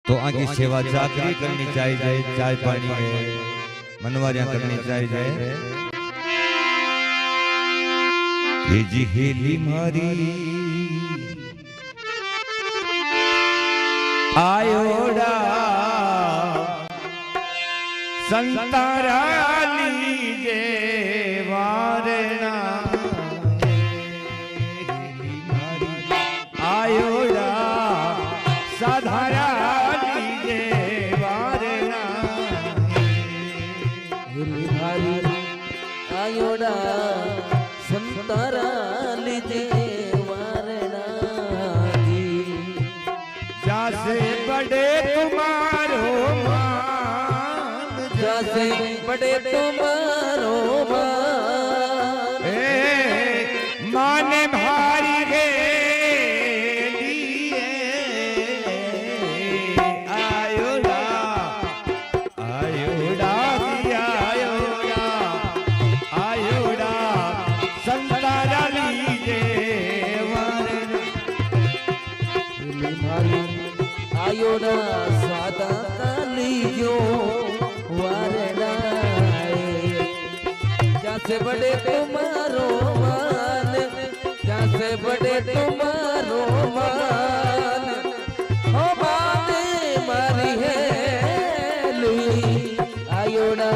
तो आगे सेवा चाकरी करनी चाहिए, चाय पानी है मनवारियां करनी चाहिए। ये जी हेली मारी आयोड़ा संतारा लीजे वारणा आयोड़ा साधारा लीजे वारणा आयोड़ा संतारा लीजे वारणा जासे बड़े तुम्हारो मान, जासे बड़े तुम्हारो मान, माने भारी गे लिए आयोड़ा आयोड़ा आयोड़ा आयोड़ा संतारा लीजे आयोड़ा सादा लीजो वारणा जैसे बड़े तुम्हारो मान, जैसे बड़े तुम्हारो मान, हो बाने मारी है लुई आयोड़ा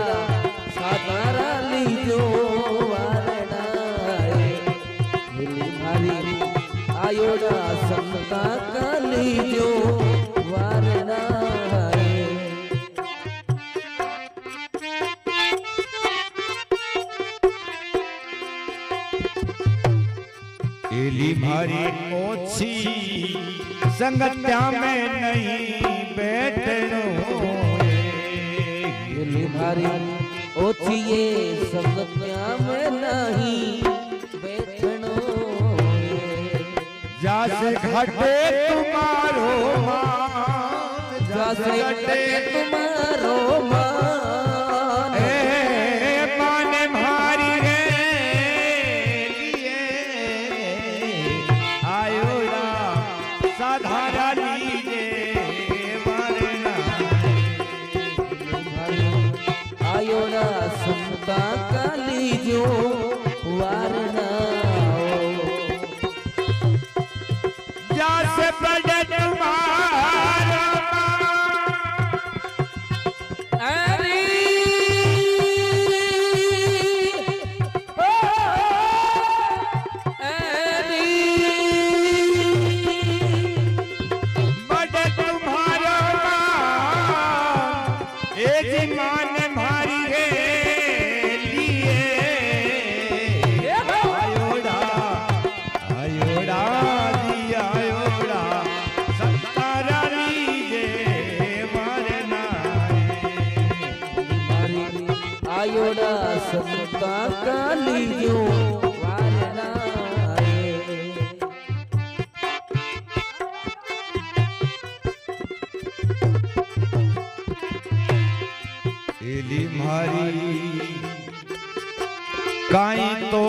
सादारा लीजो वारणा मारी आयोड़ा संता का लीजो वारणा एली भारी ओछी संगत्या में नहीं बैठनो, एली भारी ओछी ये संगत्या में नहीं बैठनो, जासे घटे तुम्हारो मान, जासे घटे तुम्हारो मान, माने भारी रे लिए आयोड़ा साधारा लीजे वारणा आयोड़ा संता का लीजो वारणा जासे बड़े तुम्हारो अरे बड़े तुम्हारो एक मान भारी है लिए आयोड़ा आयोड़ा दिया आयोड़ा संतारा लीजे वारणा आयोड़ा संता का लीजो वारणा एली मारी काई तो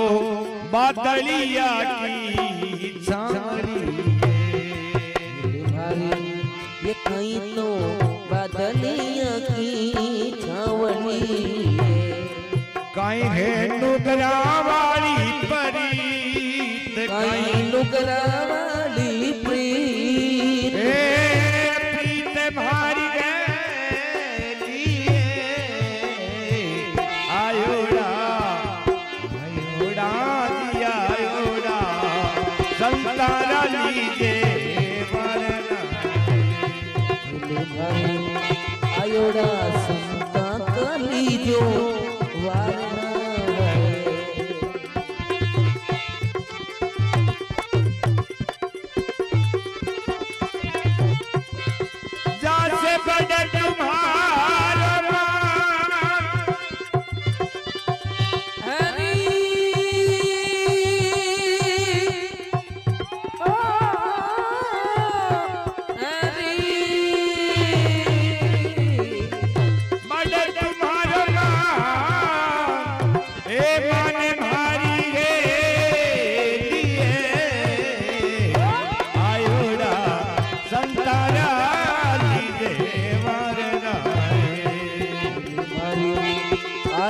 बादलिया की छारी, ये कहीं तो बादलिया की छावनी काई है नुगरा वाली परीत, कहीं नुगरा वाली प्रीत प्रीत भारी लिए आयोड़ा आयोड़ा दिया आयोड़ा संतारा लीजे वारणा आयोड़ा संता का लीजो वारणा जासे बड़े तुम्हारो मान, हरी ओ हरी बड़े तुम्हारो मान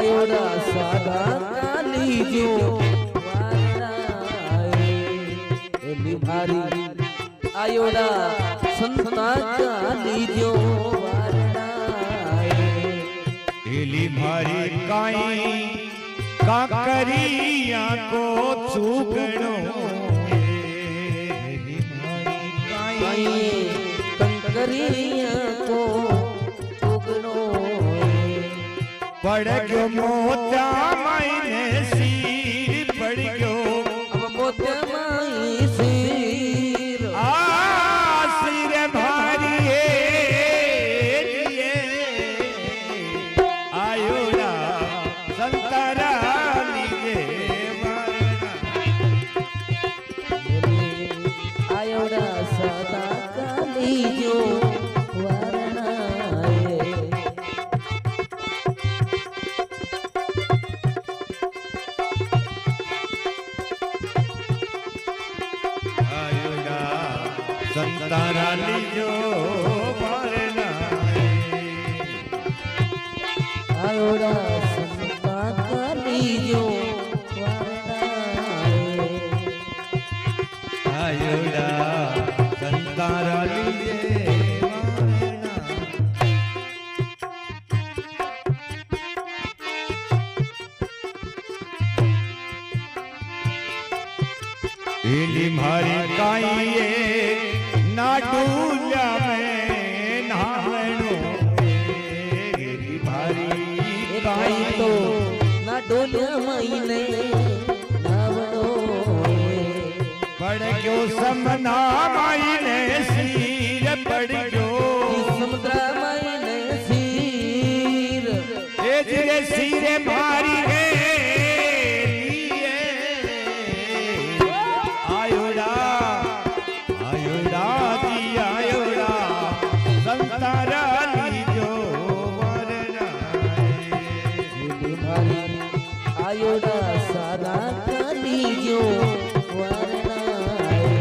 આયોડા સાદા કાલી જો વારણાએ એલી મારી આયોડા સંતા કાલી જો વારણાએ એલી મારી કાઈ કાકરિયા કો ચૂગણો એલી મારી કાઈ કંકરિયા કો ઉગણો પડ ગયો મોત્યા માઈને શીર પડ ગયો अब मोत्या माई सिर આ શીર ભારી આયોડા સંતારા લીજે आयोड़ा सदा काली जो वारणाए આયોડા સંતારા લીજો आयोड़ा संता काली जो वारणाए આયોડા સંતારા લીજે એલી મારી કાઈએ નાડુલ્યા મેં નાવણો એલી મારી काई तो ना डोलिया महीने नावनो પડ ગયો સમના માઈને શીર પડ ગયો समुद्र महीने सिर એ જીરે શીરે મારી હે આયોડા આયોડા જી આયોડા સંતારા લીજો વરનાય आयोड़ा सादा काली जो वारणाए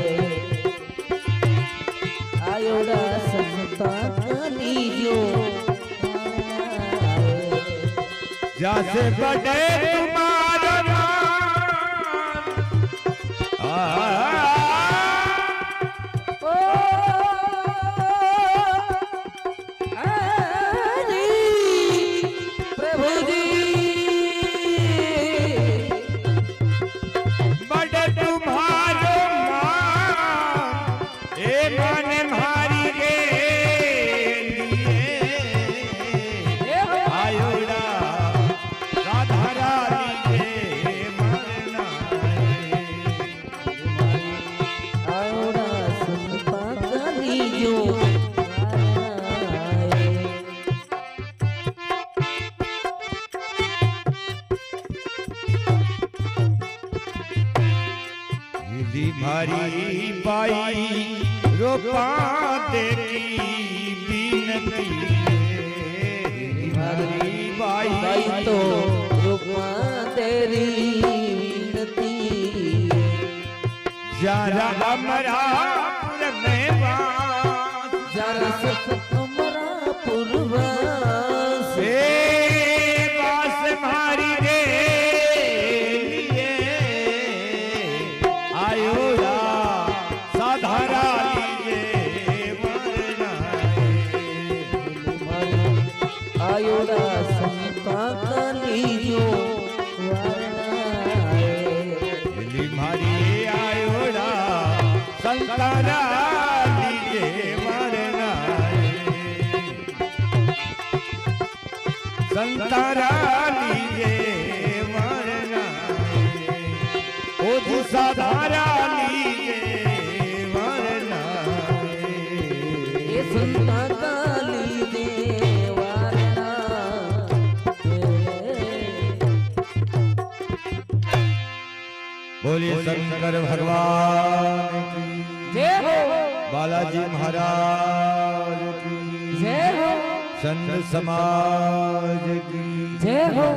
आयोड़ा संता काली जो वारणाए जैसे बड़े तुम्हारा ओ हरि प्रभु जी बड़े तुम्हारो मान ए मन मारी गे आयोड़ा राधा लीजे मरना आयोड़ा संता काली जो वारणाए यदि मारी बाई रोपा देखी बीनती मारी बाई बाई तो रुकमा तेरी विनती जरा अमरापुर में वास जरा सत अमरा पुरवास से वास मारी गे लिए आयोड़ा साधारा लीजे वरनाए आयोड़ा संता काली जो वारणाए एली मारी आयोड़ा संतारा લીજે વરનાય સંતારા લીજે વરનાય ઓજી સાધારા લીજે વરનાય ये संता काली दे बोलिए शंकर भगवान की जय हो बालाजी महाराज की जय हो संत समाज की जय हो